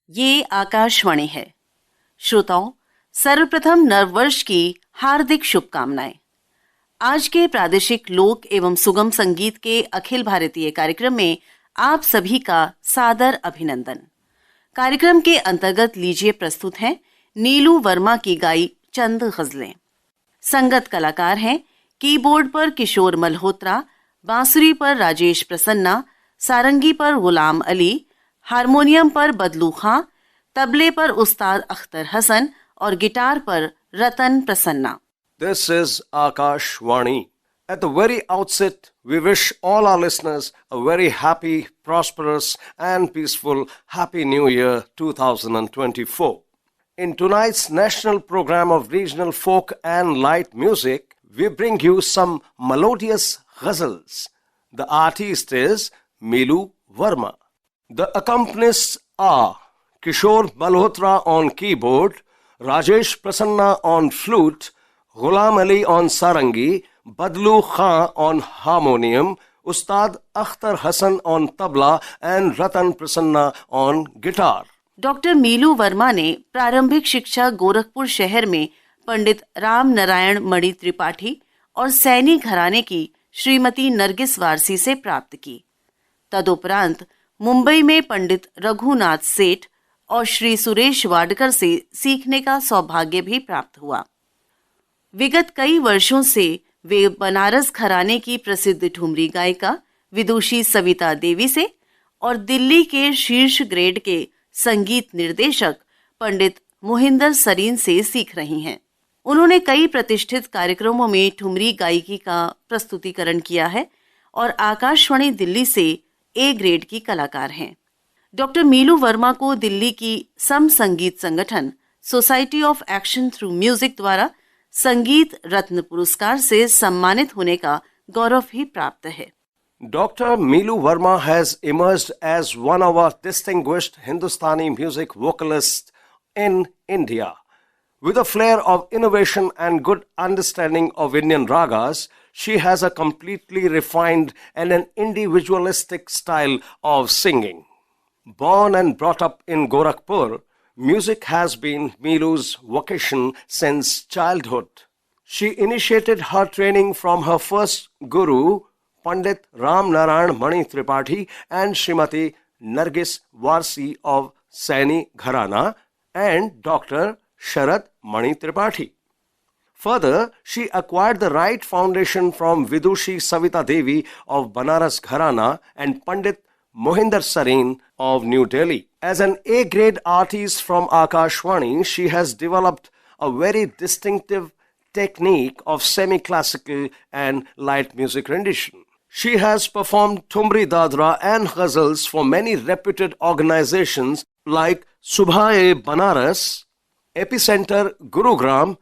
ये आकाशवाणी है। श्रोताओं, सर्वप्रथम नववर्ष की हार्दिक शुभकामनाएं। आज के प्रादेशिक लोक एवं सुगम संगीत के अखिल भारतीय कार्यक्रम में आप सभी का सादर अभिनंदन। कार्यक्रम के अंतर्गत लीजिए प्रस्तुत हैं नीलू वर्मा की गाई चंद गजलें। संगत कलाकार हैं कीबोर्ड पर किशोर मल्होत्रा, बांसुरी पर राजेश प्रसन्ना, सारंगी पर गुलाम अली, हारमोनियम पर बदलू खां, तबले पर उस्ताद अख्तर हसन और गिटार पर रतन Prasanna. This is Akashvani. At the very outset, we wish all our listeners a very happy, prosperous and peaceful Happy New Year 2024. In tonight's national program of regional folk and light music, we bring you some melodious ghazals. The artist is Meelu Verma. The accompanists are Kishore Malhotra on keyboard, Rajesh Prasanna on flute, Ghulam Ali on sarangi, Badlu Khan on harmonium, Ustad Akhtar Hassan on tabla and Ratan Prasanna on guitar. Doctor Meelu Varma ने प्रारंभिक शिक्षा गोरखपुर शहर में पंडित राम नारायण मणि त्रिपाठी और सैनी घराने की श्रीमती नरगिस वारसी से प्राप्त की। तदुपरांत मुंबई में पंडित रघुनाथ सेठ और श्री सुरेश वाडकर से सीखने का सौभाग्य भी प्राप्त हुआ। विगत कई वर्षों से वे बनारस घराने की प्रसिद्ध ठुमरी गायिका विदुषी सविता देवी से और दिल्ली के शीर्ष ग्रेड के संगीत निर्देशक पंडित मोहिंदर सरीन से सीख रही हैं। उन्होंने कई प्रतिष्ठित कार्यक्रमों में ठुमरी गायकी का प्रस्तुतिकरण किया है और आकाशवाणी दिल्ली से ए ग्रेड की कलाकार हैं। डॉक्टर मीलू वर्मा को दिल्ली की सम संगीत संगठन society of action through music द्वारा संगीत रत्न पुरस्कार से सम्मानित होने का गौरव भी प्राप्त है। Dr. Meelu Verma has emerged as one of our distinguished Hindustani music vocalists in India. With a flair of innovation and good understanding of Indian ragas, she has a completely refined and an individualistic style of singing. Born and brought up in Gorakhpur, music has been Meelu's vocation since childhood. She initiated her training from her first guru, Pandit Ram Narayan Mani Tripathi and Srimati Nargis Varsi of Saini Gharana and Dr. Sharad Mani Tripathi. Further, she acquired the right foundation from Vidushi Savita Devi of Banaras Gharana and Pandit Mohinder Sareen of New Delhi. As an A-grade artist from Akashvani, she has developed a very distinctive technique of semi-classical and light music rendition. She has performed Thumri Dadra and ghazals for many reputed organizations like Subhae Banaras, Epicenter Gurugram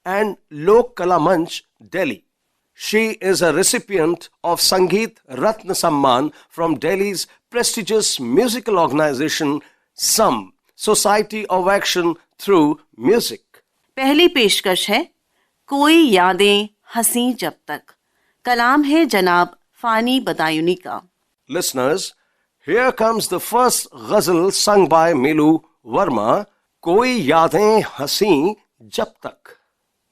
and Lok Kala Manch, Delhi. She is a recipient of Sangeet Ratna Samman from Delhi's prestigious musical organization SAM, Society of Action Through Music. पहली पेशकश है कोई यादें हंसी जब तक। कलाम है जनाब फानी बदायूनी का। Listeners, here comes the first ghazal sung by Meelu Verma, Koi Yadein Hansi Jab Tak.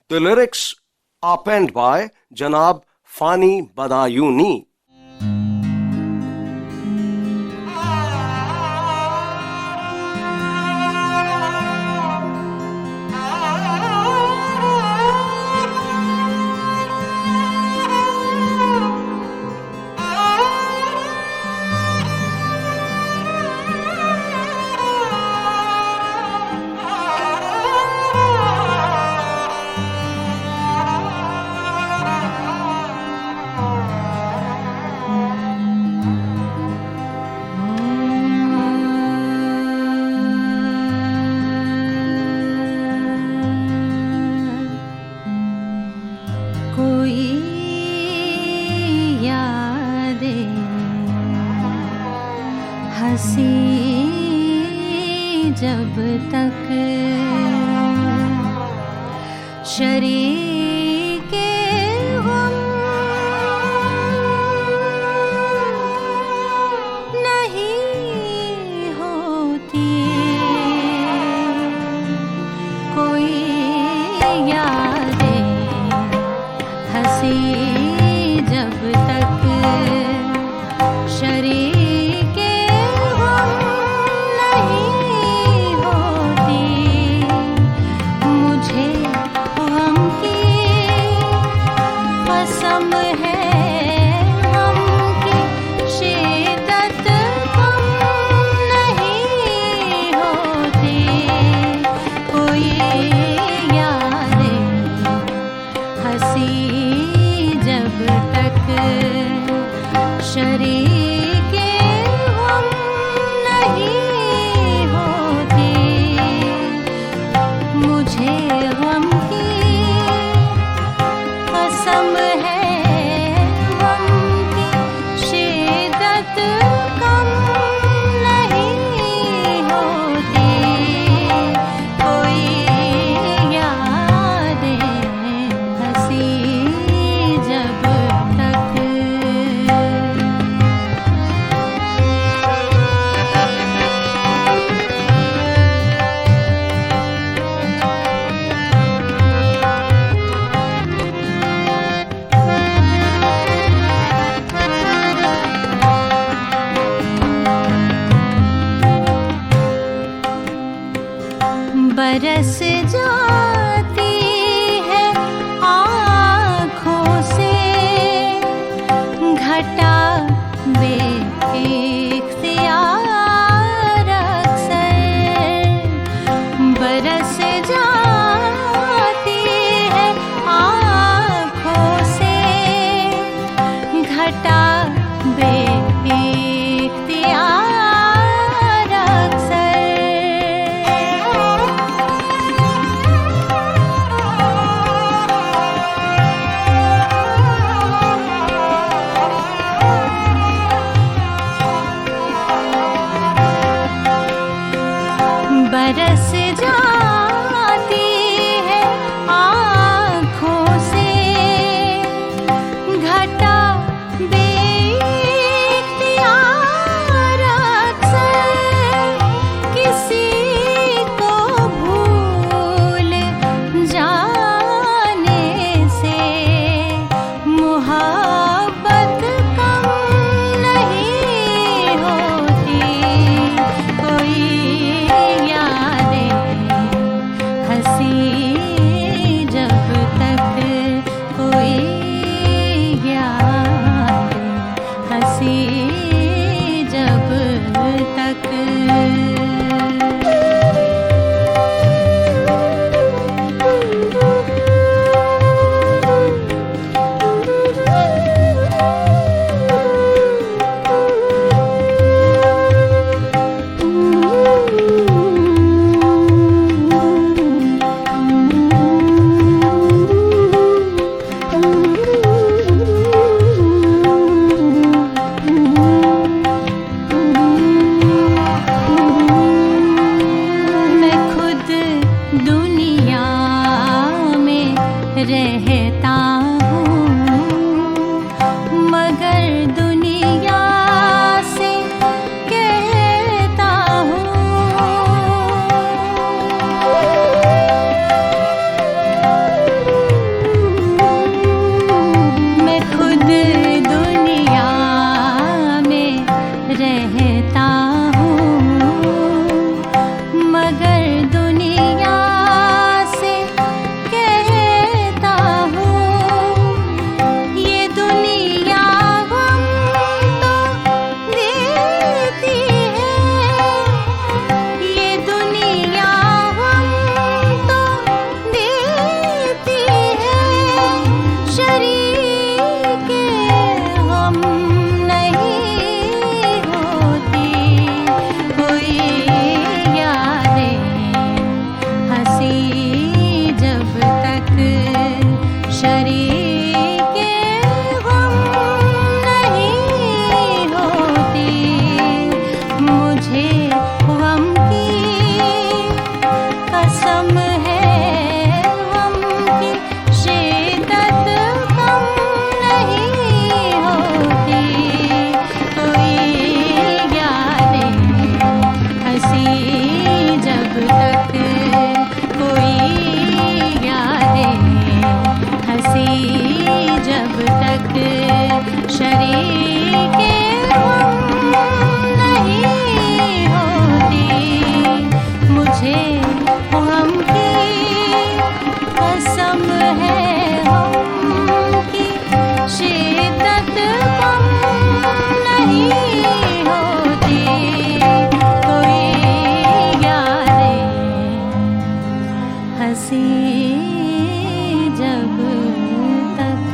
The lyrics are penned by Janab Fani Badayuni. जब तक शरीर के गम नहीं होती बेइख्तियार अक्सर बरस जाती है आँखों से घटा बेइख्तियार अक्सर। बरस जाती है आँखों से घटा बेइख्तियार अक्सर किसी को भूल जाने से मुहब्बत कम नहीं होती। कोई यादें हंसी जब तक कोई याद हंसी जब तक। मैं खुद दुनिया में रहता हूँ मगर दुनिया से कहता हूँ। मैं खुद दुनिया में रहता हूँ मगर दुनिया से कहता हूँ। ये दुनिया गम तो देती है, ये दुनिया गम तो देती है, शरीके गम नहीं होती। कोई यादें हंसी जब तक शरीके गम नहीं होती। मुझे गम की कसम है, गम की शिद्दत कम नहीं होती। कोई यादें हंसी जब तक कोई यादें हंसी जब तक शरीके गम नहीं होती। मुझे गम की कसम है, गम की शिद्दत कम नहीं होती। कोई यादें हंसी जब तक।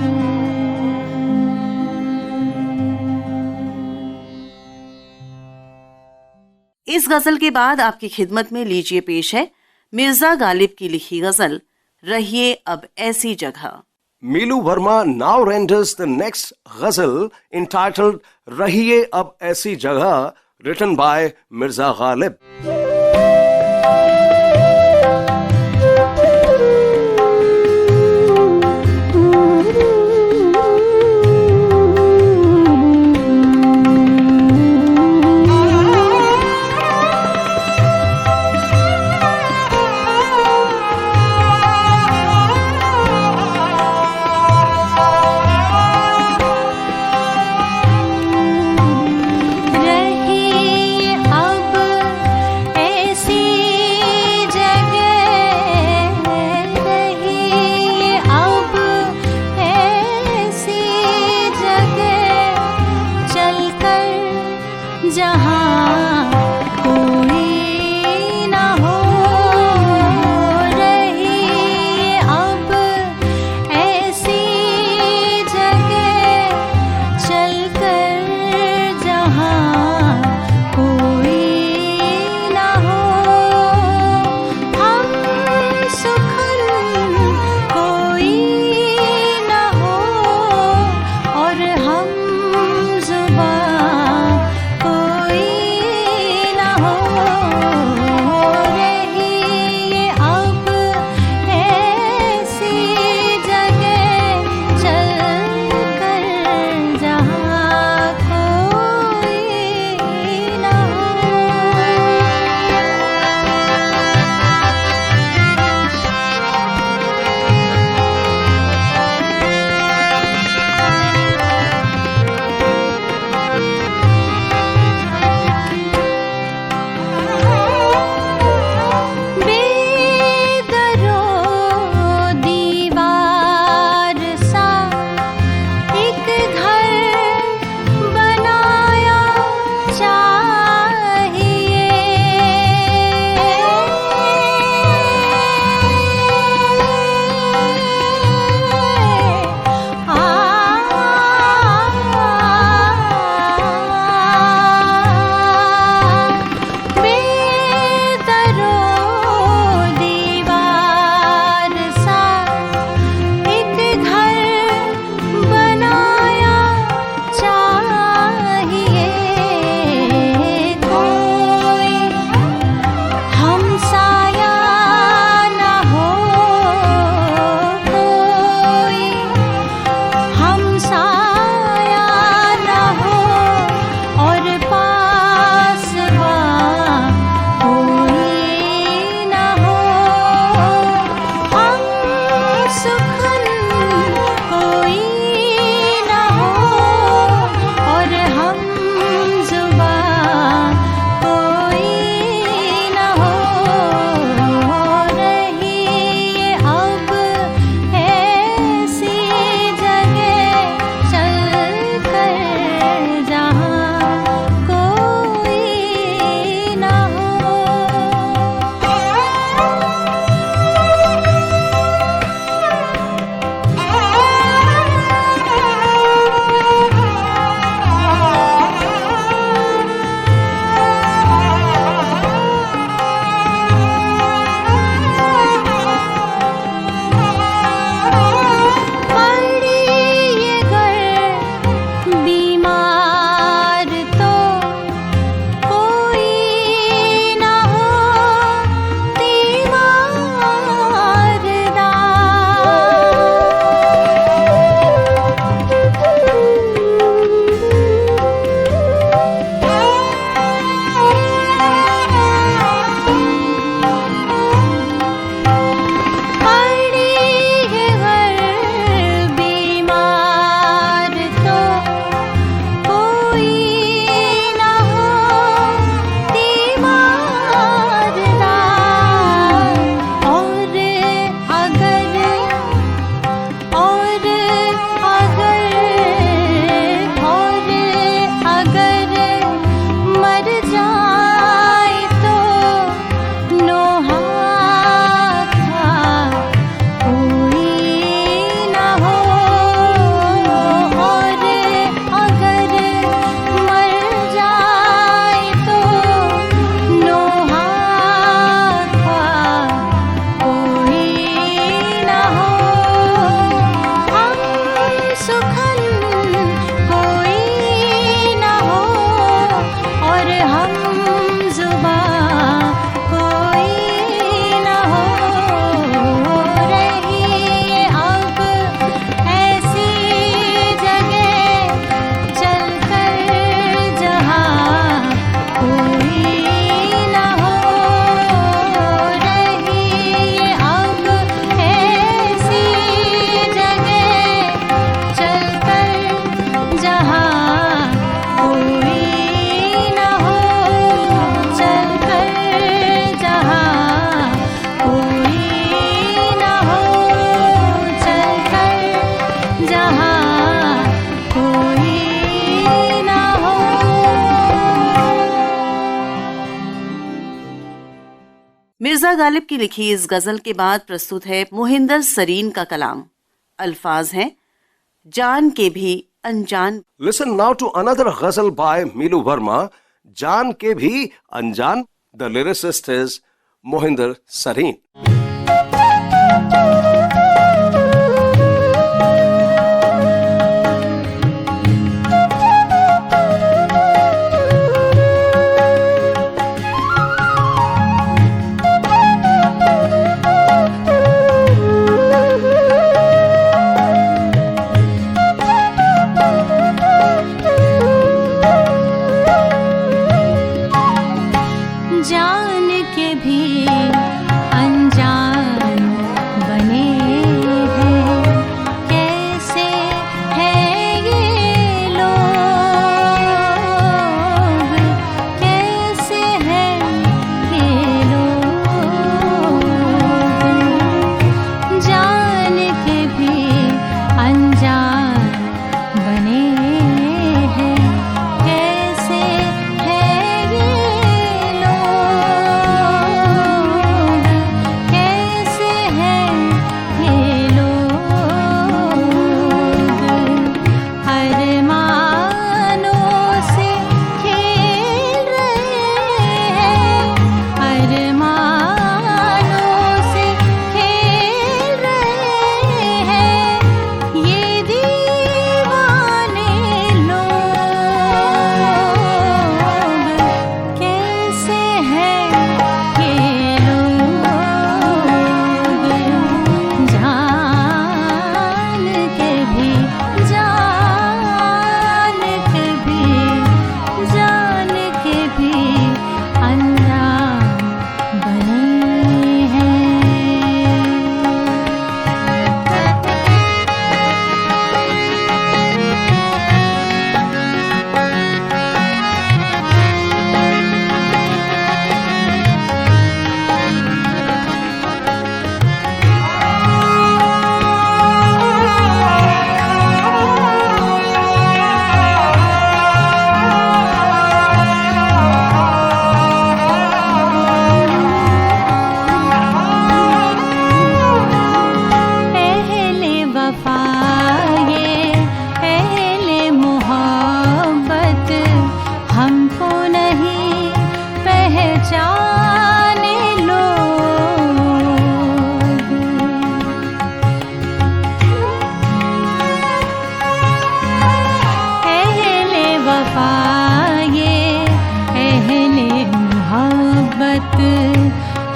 इस गजल के बाद आपकी खिदमत में लीजिए पेश है मिर्जा गालिब की लिखी गजल रहिए अब ऐसी जगह। Milu Verma now renders the next ghazal entitled Rahiye Ab Aisi Jagah, written by Mirza Ghalib. रहिए अब जहाँ कोई ना हो रही अब ऐसी जगह चलकर जहाँ कोई ना हो हम सुखन कोई ना हो और हम जुबां कोई मिर्जा गालिब की लिखी इस गजल के बाद प्रस्तुत है मोहिंदर सरीन का कलाम। अल्फाज हैं जान के भी अनजान। Listen now to another ghazal by Milu Verma, Jaan Ke Bhi Anjaan. The lyricist is Mohinder Sareen. जान के भी अनजान बने हैं, कैसे हैं ये लोग, कैसे हैं ये लोग। जान के भी अनजान बने हैं, कैसे हैं ये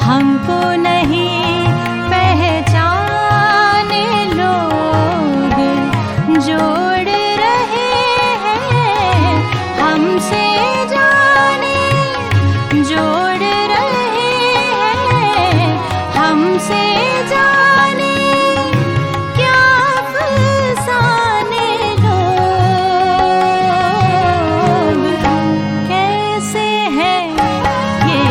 हमको नहीं पहचाने लोग, जोड़ रहे हैं हमसे जाने, जोड़ रहे हैं हमसे जाने, क्या अफसाने लोग, कैसे हैं ये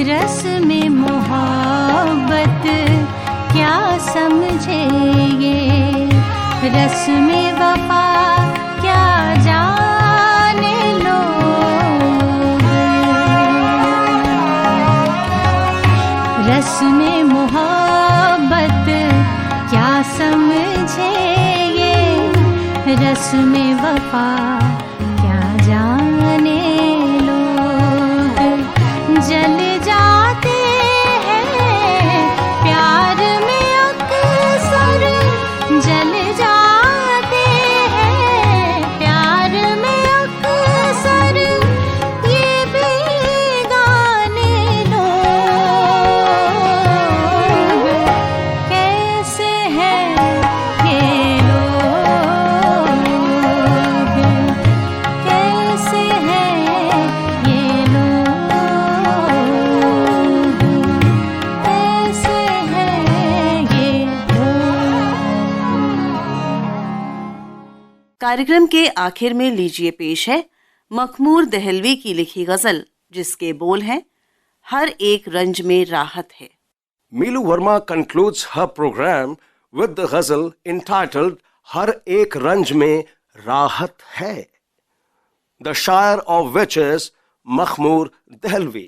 रस में मोहब्बत क्या समझे ये, रस में वफा क्या जाने लोग, रस में मोहब्बत क्या समझे ये, रस में वफा क्या जाने लोग। जल जाते हैं प्यार में अक्सर, जल जाते हैं प्यार में अक्सर, ये बेगाने लोग, कैसे हैं ये लोग, कैसे हैं कार्यक्रम के आखिर में लीजिए पेश है मखमूर दहलवी की लिखी गजल, जिसके बोल हैं हर एक रंज में राहत है। Meelu Verma concludes her program with the ghazal entitled Har Ek Ranj Mein Rahat Hai, the shair of which is Makhmoor Dehlvi.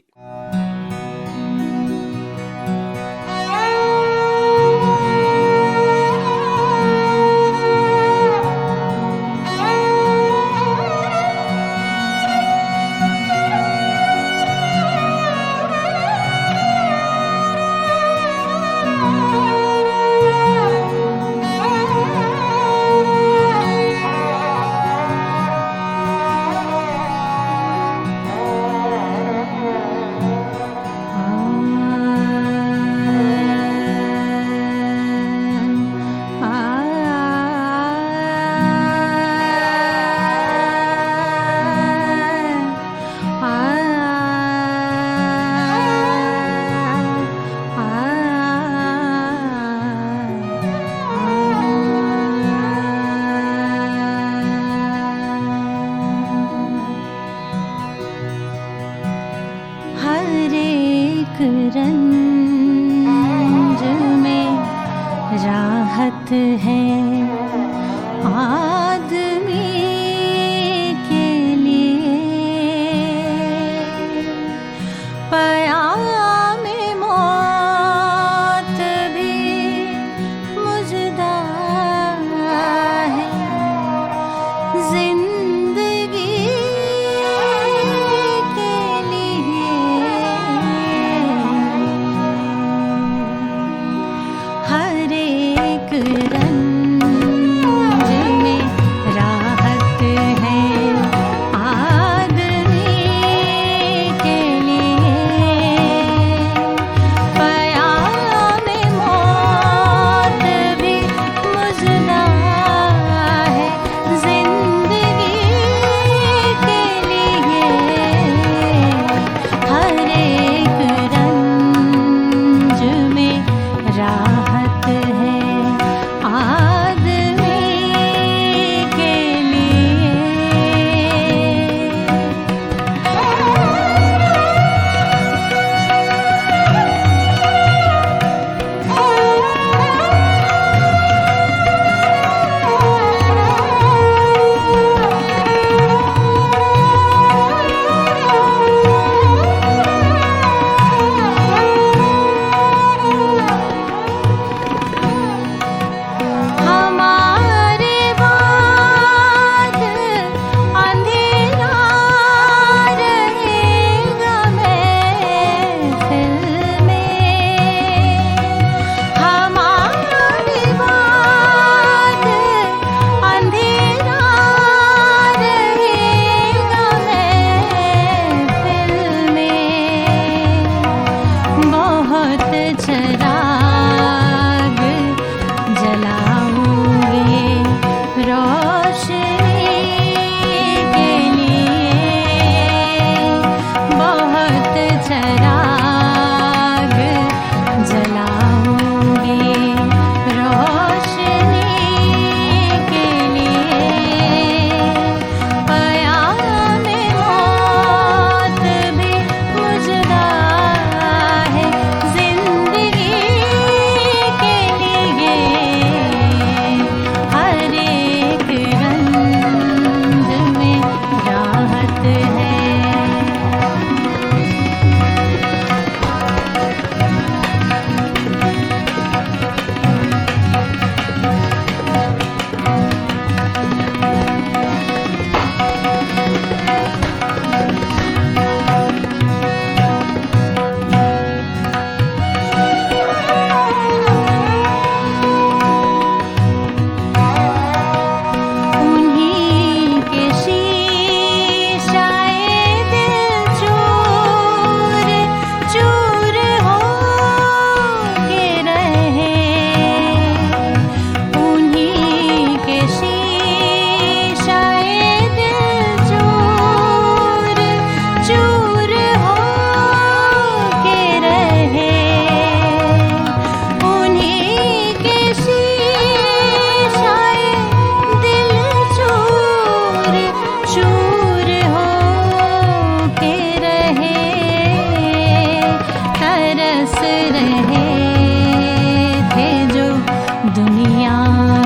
हर एक रंज में राहत है आदमी के लिए, पयाम मौत भी मुजदा है, जिंदगी के लिए हर एक रंज में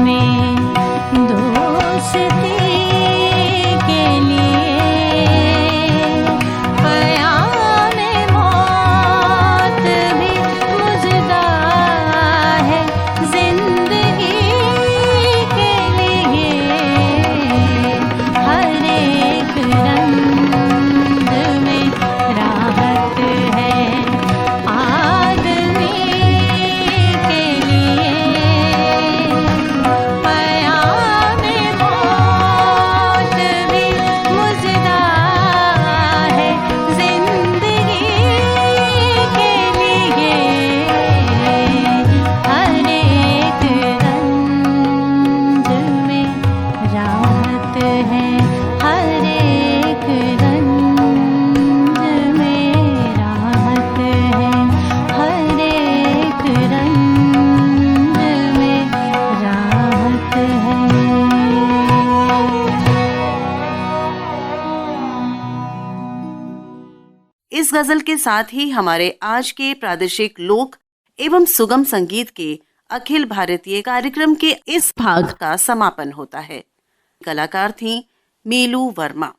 में दोस्ती के लिए क़याम मौत भी मुजदा है जिंदगी के लिए हर एक रंग में राहत है आदमी के लिए क़याम मौत भी मुजदा है जिंदगी के लिए हर एक रंज में राहत है हर एक रंज में राहत है हर एक रंज में राहत है। इस गजल के साथ ही हमारे आज के प्रादेशिक लोक एवं सुगम संगीत के अखिल भारतीय कार्यक्रम के इस भाग का समापन होता है। कलाकार थी मीलू वर्मा।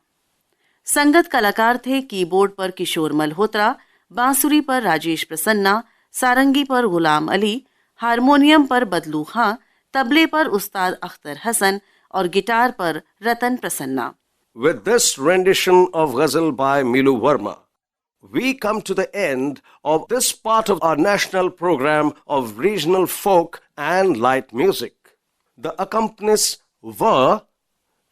संगत कलाकार थे कीबोर्ड पर किशोर मल्होत्रा, बांसुरी पर राजेश प्रसन्ना, सारंगी पर गुलाम अली, हारमोनियम पर बदलू खां, तबले पर उस्ताद अख्तर हसन और गिटार पर रतन Prasanna. With this rendition of ghazal by Milu Verma, we come to the end of this part of our national program of regional folk and light music. The accompanist were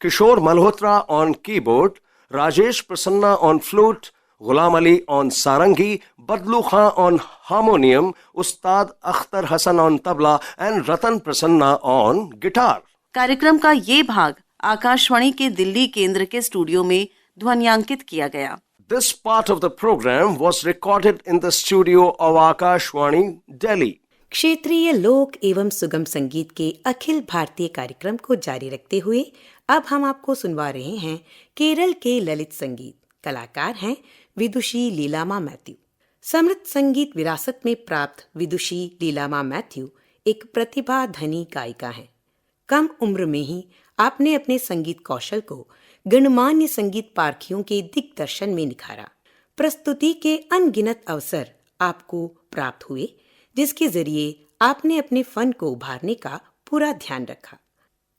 Kishore Malhotra on keyboard, Rajesh Prasanna on flute, Ghulam Ali on sarangi, Badlu Khan on harmonium, Ustad Akhtar Hassan on tabla and Ratan Prasanna on guitar. कार्यक्रम का ये भाग आकाशवाणी के दिल्ली केंद्र के studio में ध्वन्यांकित किया गया। This part of the program was recorded in the studio of Akashwani, Delhi. क्षेत्रीय लोक एवं सुगम संगीत के अखिल भारतीय कार्यक्रम को जारी रखते हुए अब हम आपको सुनवा रहे हैं केरल के ललित संगीत। कलाकार हैं विदुषी लीलामा मैथ्यू। समृद्ध संगीत विरासत में प्राप्त विदुषी लीलामा मैथ्यू एक प्रतिभा धनी गायिका हैं। कम उम्र में ही आपने अपने संगीत कौशल को गणमान्य संगीत पारखियों के दिग्दर्शन में निखारा। प्रस्तुति के अनगिनत अवसर आपको प्राप्त हुए, जिसके जरिए आपने अपने फन को उभारने का पूरा ध्यान रखा।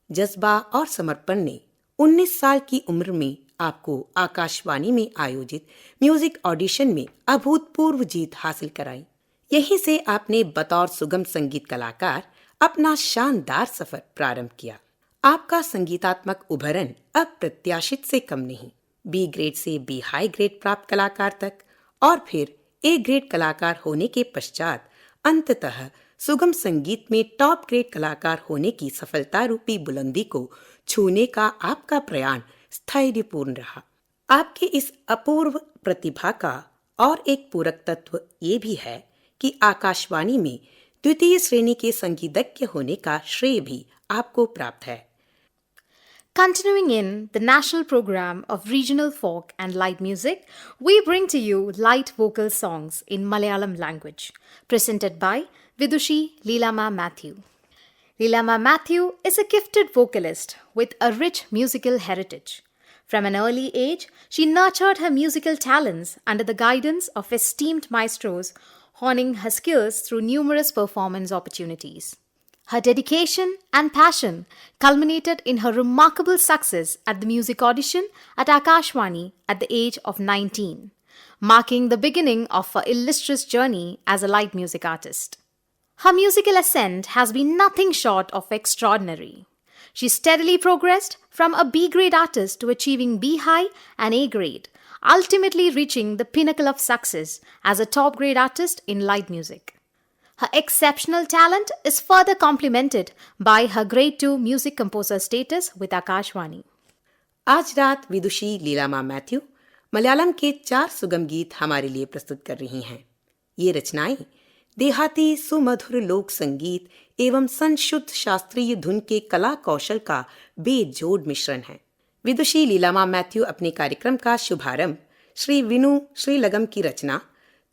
जज्बा और समर्पण ने 19 साल की उम्र में आपको आकाशवाणी में आयोजित म्यूजिक ऑडिशन में अभूतपूर्व जीत हासिल कराई। यहीं से आपने बतौर सुगम संगीत कलाकार अपना शानदार सफर प्रारंभ किया। आपका संगीतात्मक उभरण अप्रत्याशित से कम नहीं। बी ग्रेड से बी हाई ग्रेड प्राप्त कलाकार तक और फिर ए ग्रेड कलाकार होने के पश्चात अंततः सुगम संगीत में टॉप ग्रेड कलाकार होने की सफलता रूपी बुलंदी को छूने का आपका प्रयाण स्थैर्यपूर्ण रहा। आपकी इस अपूर्व प्रतिभा का और एक पूरक तत्व ये भी है कि आकाशवाणी में द्वितीय श्रेणी के संगीतज्ञ होने का श्रेय भी आपको प्राप्त है। Continuing in the national program of regional folk and light music, we bring to you light vocal songs in Malayalam language, presented by Vidushi Leelama Matthew. Leelama Matthew is a gifted vocalist with a rich musical heritage. From an early age, she nurtured her musical talents under the guidance of esteemed maestros, honing her skills through numerous performance opportunities. Her dedication and passion culminated in her remarkable success at the music audition at Akashvani at the age of 19, marking the beginning of her illustrious journey as a light music artist. Her musical ascent has been nothing short of extraordinary. She steadily progressed from a B grade artist to achieving B high and A grade, ultimately reaching the pinnacle of success as a top grade artist in light music. Her exceptional talent is further complemented by her grade 2 music composer status with Akashvani. आज रात विदुषी Leelama Matthew Malayalam के 4 सुगम गीत हमारे लिए प्रस्तुत कर रही हैं। ये रचनाएं देहाती सुमधुर लोक संगीत एवं संशुद्ध शास्त्रीय धुन के कला कौशल का बेजोड़ मिश्रण है। विदुषी लीलामा मैथ्यू अपने कार्यक्रम का शुभारंभ श्री विनु श्रीलगम की रचना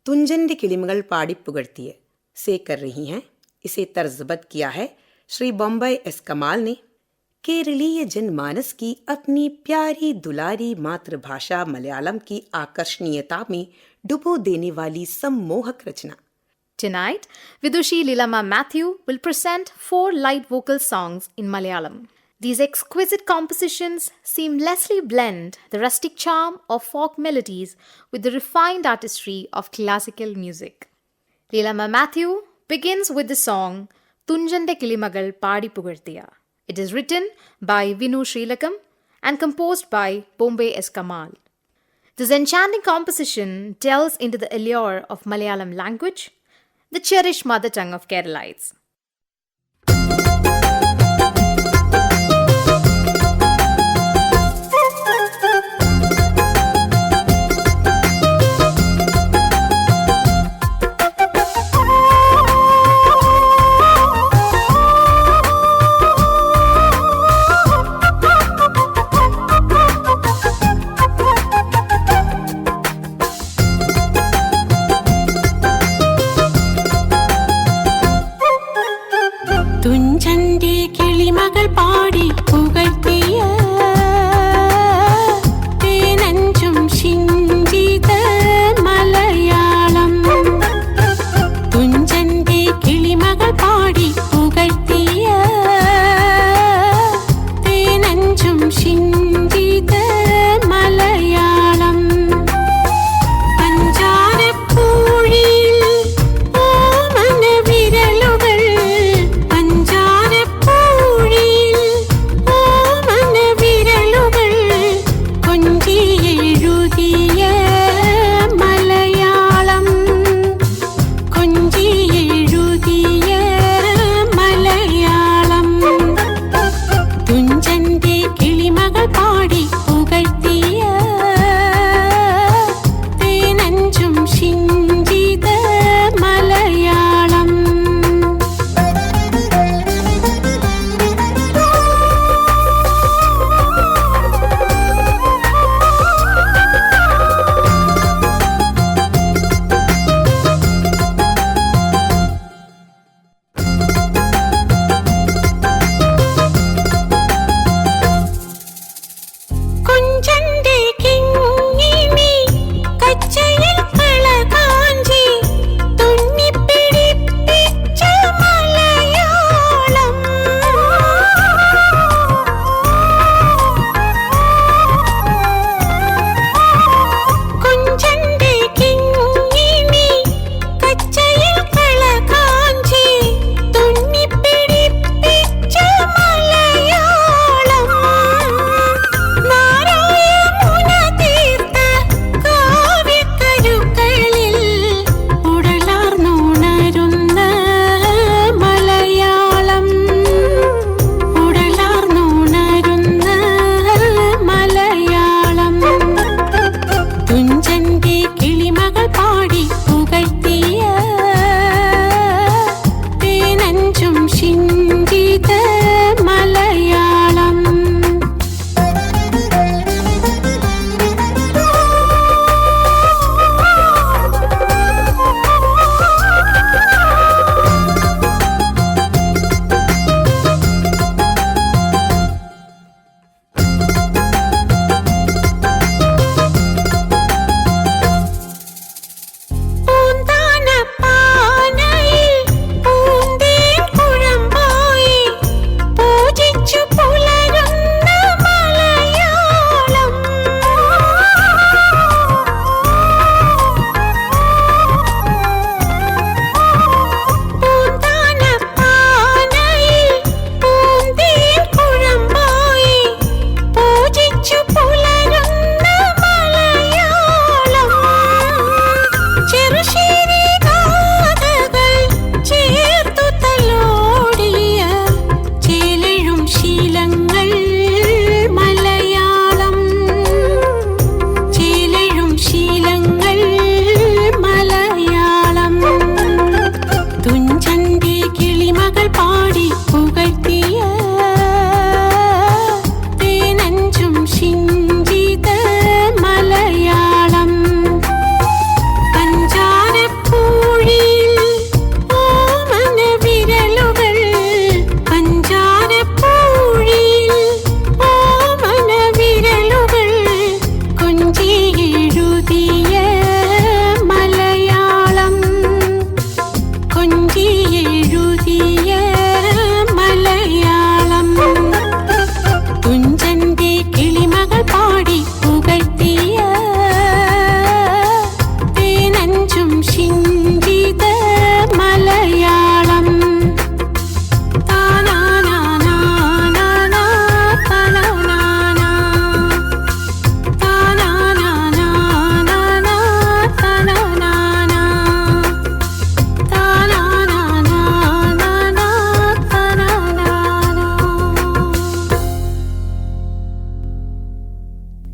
तुंजंड किलिमगल पाड़ी पुगड़ती से कर रही हैं। इसे तर्जबद्ध किया है श्री बॉम्बे एस कमाल ने केरलीय जनमानस की अपनी प्यारी दुलारी मातृभाषा मलयालम की आकर्षणीयता में डुबो देने वाली सम्मोहक रचना। Tonight, Vidushi Lilama Matthew will present 4 light vocal songs in Malayalam. These exquisite compositions seamlessly blend the rustic charm of folk melodies with the refined artistry of classical music. Lilama Matthew begins with the song Tunjante Kilimagal Paadi Pugarthiya. It is written by Vinu Srilakam and composed by Bombay S. Kamal. This enchanting composition delves into the allure of Malayalam language, the cherished mother tongue of Keralites. തുഞ്ചന്റെ കിളിമകൾ പാടി പുകഴ്ത്തിയ തേനഞ്ചും ശിഞ്ചിത മലയാളം. തുഞ്ചന്റെ കിളിമകൾ പാടി പുകഴ്ത്തിയ തേനഞ്ചും ശിഞ്ചിത മലയാളം. പഞ്ചാരപ്പൂഴിയിൽ ഓമന വിരലുകൾ, പഞ്ചാരപ്പൂഴിയിൽ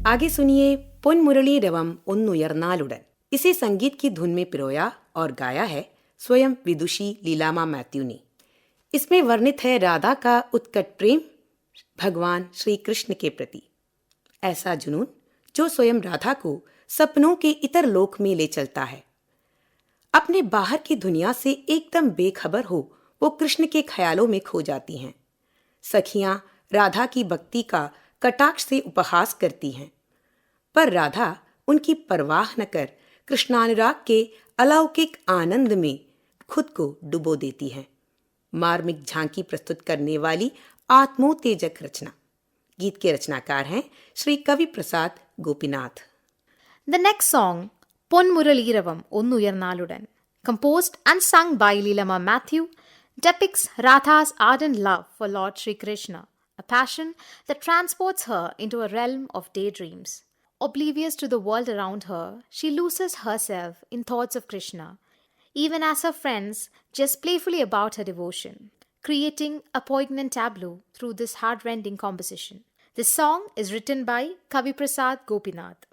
आगे सुनिए പൊൻ മുരളി രവം ഒന്നുയർന്നാലുടൻ। इसे संगीत की धुन में पिरोया और गाया है स्वयं विदुषी लीलामा मैथ्यू ने। इसमें वर्णित है राधा का उत्कट प्रेम भगवान श्री कृष्ण के प्रति। ऐसा जुनून जो स्वयं राधा को सपनों के इतर लोक में ले चलता है। अपने बाहर की दुनिया से एकदम बेखबर हो वो कृष्ण के ख्यालों में खो जाती हैं। सखियां राधा की भक्ति का कटाक्ष से उपहास करती हैं, पर राधा उनकी परवाह न कर कृष्णानुराग के अलौकिक आनंद में खुद को डुबो देती हैं। मार्मिक झांकी प्रस्तुत करने वाली आत्मोत्तेजक रचना। गीत के रचनाकार हैं श्री कवि प्रसाद Gopinath. The next song, Pon Muraleeravam ഒന്നുയർന്നാലുടൻ, composed and sung by Leelama Matthew, depicts Radha's ardent love for Lord Sri Krishna, a passion that transports her into a realm of daydreams. Oblivious to the world around her, she loses herself in thoughts of Krishna, even as her friends jest playfully about her devotion, creating a poignant tableau through this heart-rending composition. This song is written by Kavi Prasad Gopinath.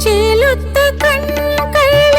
ചേലുത്ത കൺകളിൽ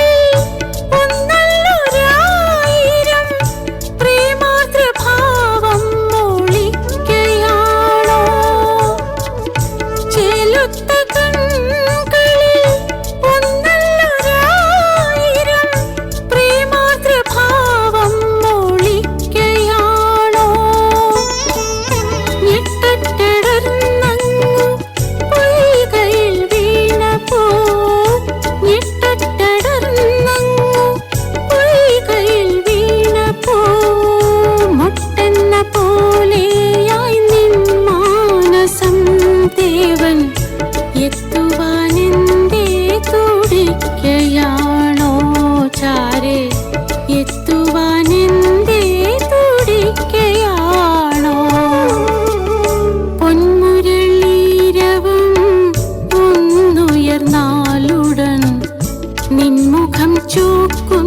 മുഖം ചൂക്കുന്നതെന്തു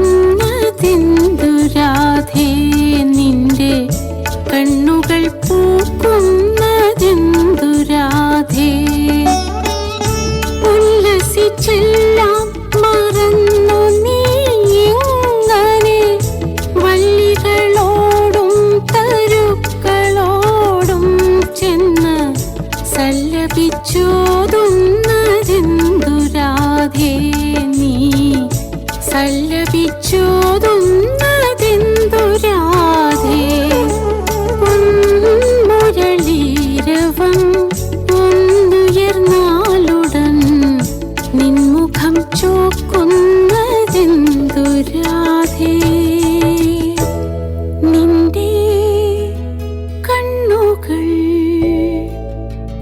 രാധേ, നിന്റെ കണ്ണുകൾ പൂക്കുന്നതെന്തു രാധേ. ഉല്ലസിച്ചെല്ലാം മറന്നു നീ എങ്ങനെ വള്ളികളോടും തരുക്കളോടും ചെന്ന് സല്ലപിച്ചോതുന്നതെന്തു രാധേ, നീ സല്ലപിച്ചോതുന്നതെന്തു രാധേ. മുരളീരവം ഒന്നുയർന്നാലുടൻ നിൻമുഖം ചോക്കുന്നതെന്തു രാധേ, നിന്റെ കണ്ണുകൾ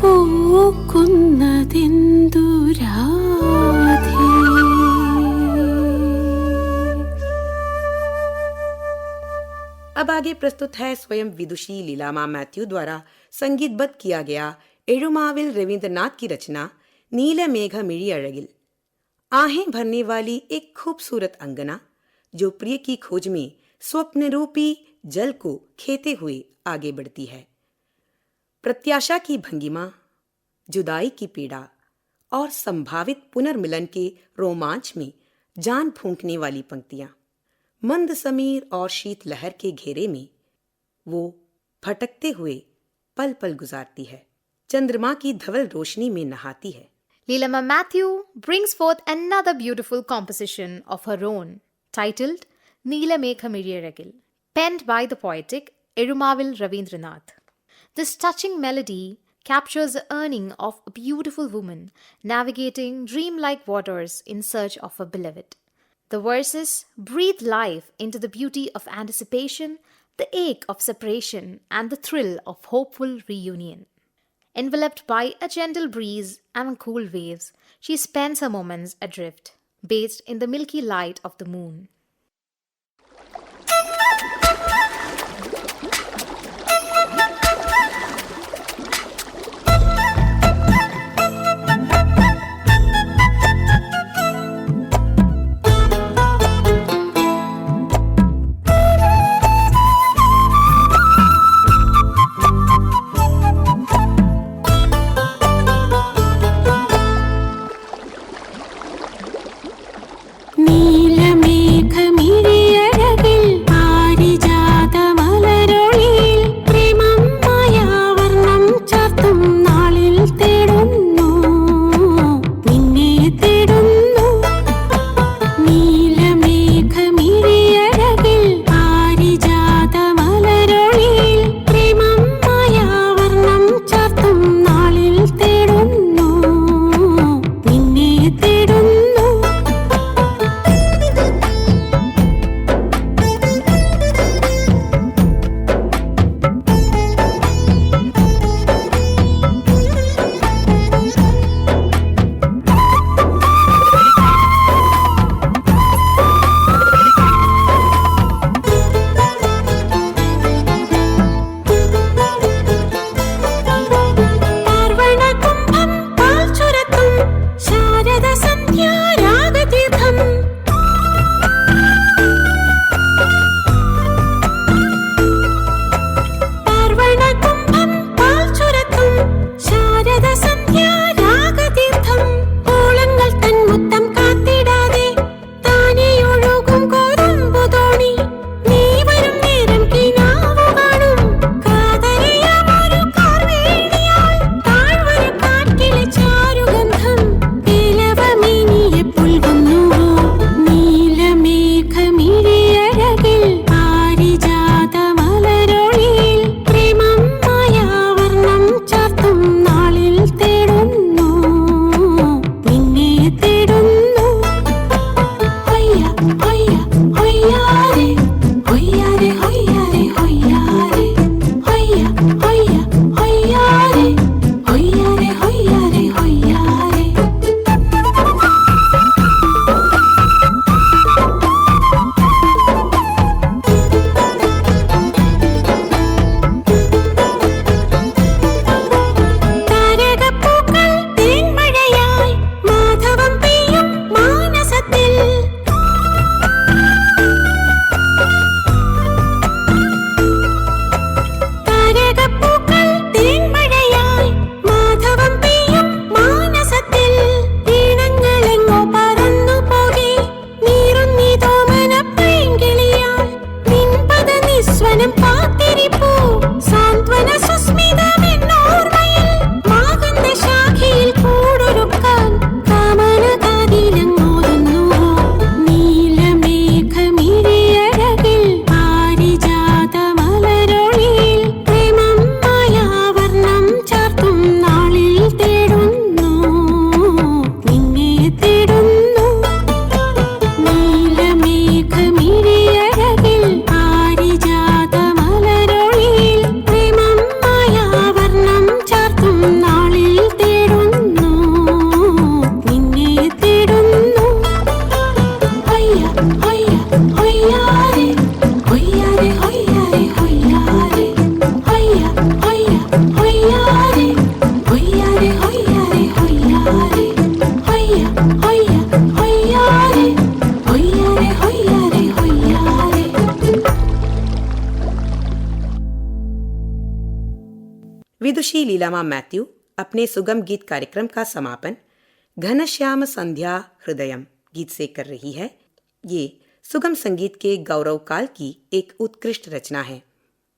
പൂക്കുന്നതെന്തു രാധേ. अब आगे प्रस्तुत है स्वयं विदुषी लीलामा मैथ्यू द्वारा संगीतबद्ध किया गया एडुमाविल रविंद्रनाथ की रचना नीलमेघ मिड़ी अड़गिल। आहें भरने वाली एक खूबसूरत अंगना जो प्रिय की खोज में स्वप्न रूपी जल को खेते हुए आगे बढ़ती है। प्रत्याशा की भंगिमा, जुदाई की पीड़ा और संभावित पुनर्मिलन के रोमांच में जान फूंकने वाली पंक्तियां। मंद समीर और शीत लहर के घेरे में वो भटकते हुए पल पल गुजारती है, चंद्रमा की धवल रोशनी में नहाती है। Leelama Matthew brings forth another beautiful composition of her own, titled Neelamegha Miriyaragil, penned by the poetic Erumavil Ravindranath. This touching melody captures the yearning of a beautiful woman navigating dreamlike waters in search of a beloved. The verses breathe life into the beauty of anticipation, the ache of separation, and the thrill of hopeful reunion. Enveloped by a gentle breeze and cool waves, she spends her moments adrift, bathed in the milky light of the moon. Vidushi Leelama Mathew अपने सुगम गीत कार्यक्रम का समापन घनश्याम संध्या हृदयम गीत से कर रही है। ये सुगम संगीत के गौरव काल की एक उत्कृष्ट रचना है,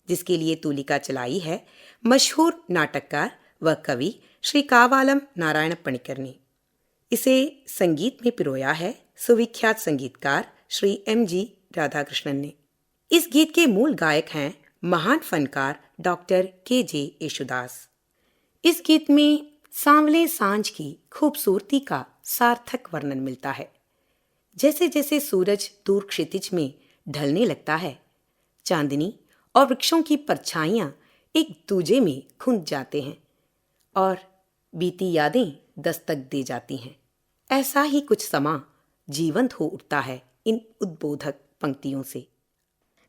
जिसके लिए तूलिका चलाई है मशहूर नाटककार व कवि श्री कावालम नारायण पणिकर ने। इसे संगीत में पिरोया है सुविख्यात संगीतकार श्री M.G. राधाकृष्णन ने। इस गीत के मूल गायक हैं महान फनकार डॉक्टर K.J. येशुदास। इस गीत में सांवले सांझ की खूबसूरती का सार्थक वर्णन मिलता है। जैसे जैसे सूरज दूर क्षितिज में ढलने लगता है, चांदनी और वृक्षों की परछाइयां एक दूजे में खुंद जाते हैं और बीती यादें दस्तक दे जाती हैं। ऐसा ही कुछ समा जीवंत हो उठता है इन उद्बोधक पंक्तियों से।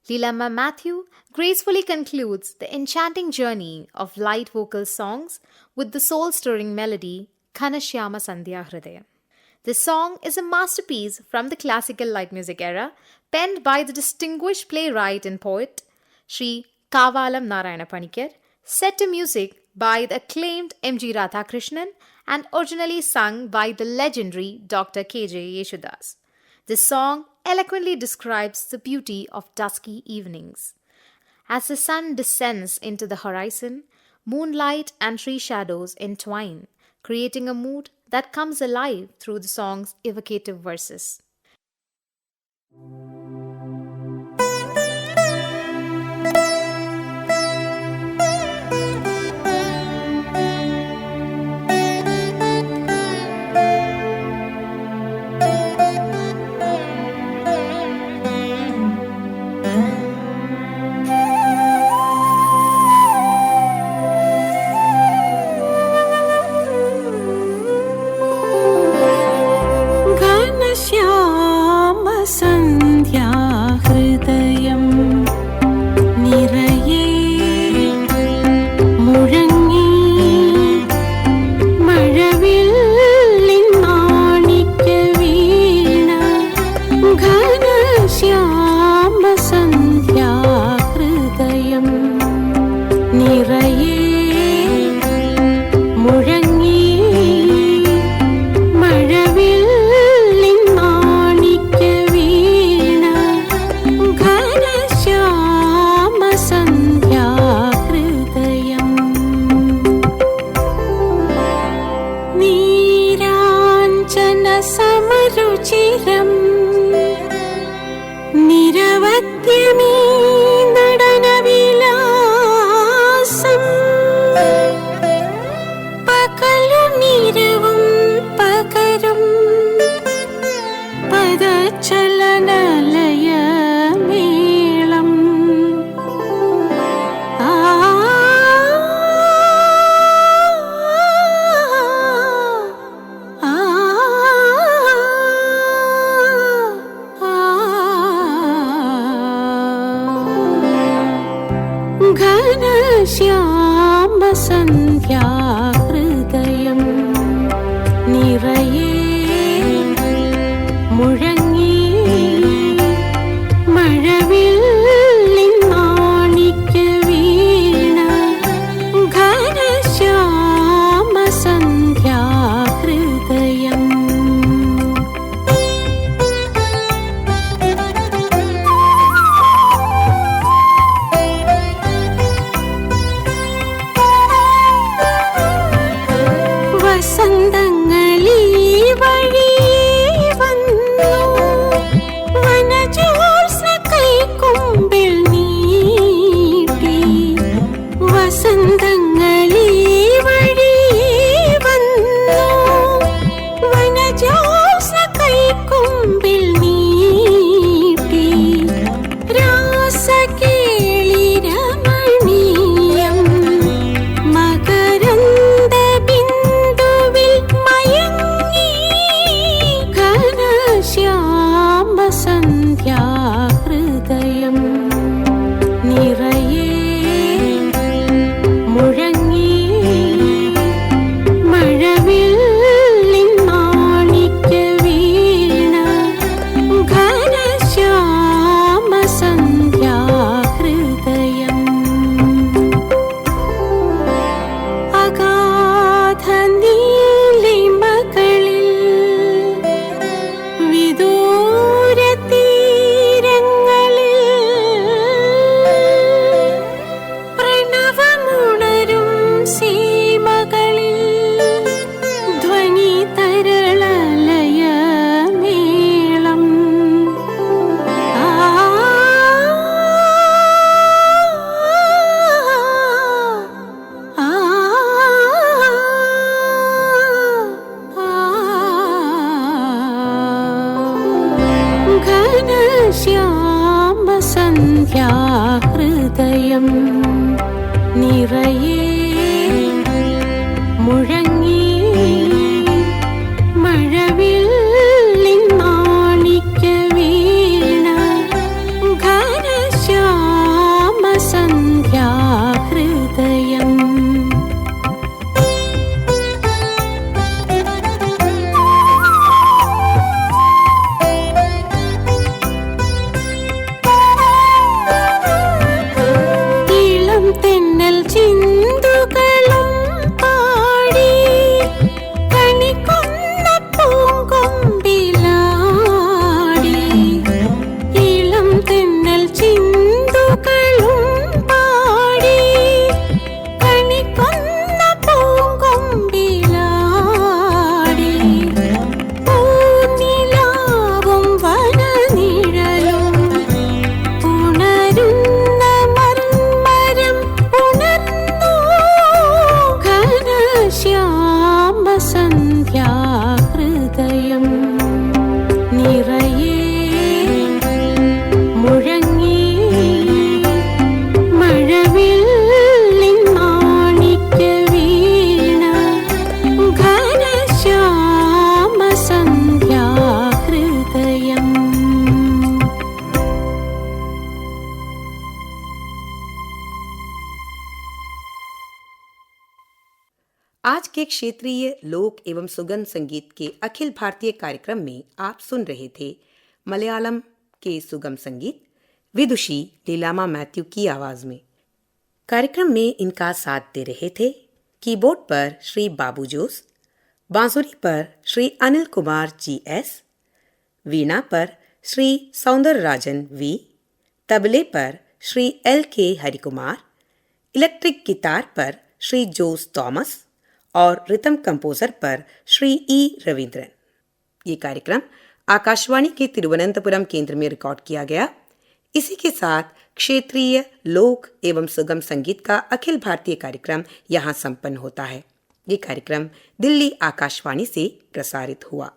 Leelama Matthew gracefully concludes the enchanting journey of light vocal songs with the soul-stirring melody Ghanashyama Sandhya Hridayam. This song is a masterpiece from the classical light music era, penned by the distinguished playwright and poet Sri Kavalam Narayana Panikkar, set to music by the acclaimed M.G. Radhakrishnan and originally sung by the legendary Dr. K.J. Yeshudas. This song eloquently describes the beauty of dusky evenings. As the sun descends into the horizon, moonlight and tree shadows entwine, creating a mood that comes alive through the song's evocative verses. Ghanshyam संध्या हृदयं निरये मुഴങ്ങി മഴവില്ലിൻ മാണിക്യവീണ घनश्याम संध्या हृदयं निरये മുഴങ്ങി സമരുചിരം നിരവധ്യമീ നടനവിലാസം പകലും നിരവും പകരും പദചലനലയമേളം घनश्याम संध्या हृदयं निरये മുഴങ്ങി മഴവില്ലിൻ മാണിക്യവീണ घनश्याम संध्या हृदयं സന്ധ്യാഹൃദയം നിറയെ മുഴങ്ങി മഴവില്ലിൻ മാണിക്യ വീണ ഘനശ്യാമ സന്ധ്യാഹൃദയം. ഇളം തെന്നൽ ചിന്തുകളും പാടി കണിക്കൊന്ന പൂങ്കൊമ്പിലാടി. ഇളം തെന്നൽ ചിന്തുകളും പാടി കണിക്കൊന്ന പൂങ്കൊമ്പിലാടി. പൂനിലാവും വനനിഴലും ഉണരുന്ന മർമരം ഉണർന്നു ഘനശ്യാമ സന്ധ്യാഹൃദയം നിറയെ മുഴങ്ങി മഴവില്ലിൻ മാണിക്യ വീണ ഘനശ്യാമ സന്ധ്യാഹൃദയം. आज के क्षेत्रीय लोक एवं सुगम संगीत के अखिल भारतीय कार्यक्रम में आप सुन रहे थे मलयालम के सुगम संगीत विदुषी लीलामा मैथ्यू की आवाज में. कार्यक्रम में इनका साथ दे रहे थे कीबोर्ड पर श्री बाबू जोस, बांसुरी पर श्री अनिल कुमार GS, वीणा पर श्री सौंदरराजन V, तबले पर Shri LK Harikumar, electric guitar पर श्री जोस थॉमस और रिदम कंपोजर पर श्री E रविंद्रन. ये कार्यक्रम आकाशवाणी के तिरुवनंतपुरम केंद्र में रिकॉर्ड किया गया. इसी के साथ क्षेत्रीय लोक एवं सुगम संगीत का अखिल भारतीय कार्यक्रम यहाँ संपन्न होता है. ये कार्यक्रम दिल्ली आकाशवाणी से प्रसारित हुआ.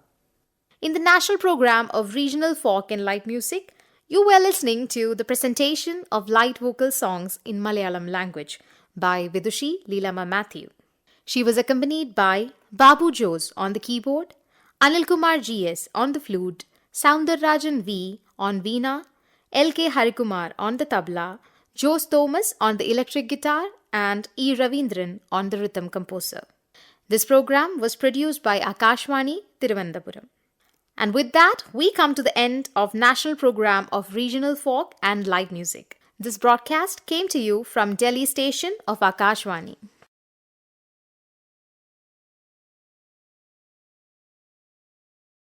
In the national program of regional folk and light music, you were listening to the presentation of light vocal songs in Malayalam language by Vidushi Leelama Matthew. She was accompanied by Babu Jose on the keyboard, Anil Kumar GS on the flute, Soundarrajan V on veena, LK Harikumar on the tabla, Jose Thomas on the electric guitar, and E Ravindran on the rhythm composer. This program was produced by Akashvani, Thiruvananthapuram. And with that, we come to the end of National Program of Regional Folk and Light Music. This broadcast came to you from Delhi station of Akashvani.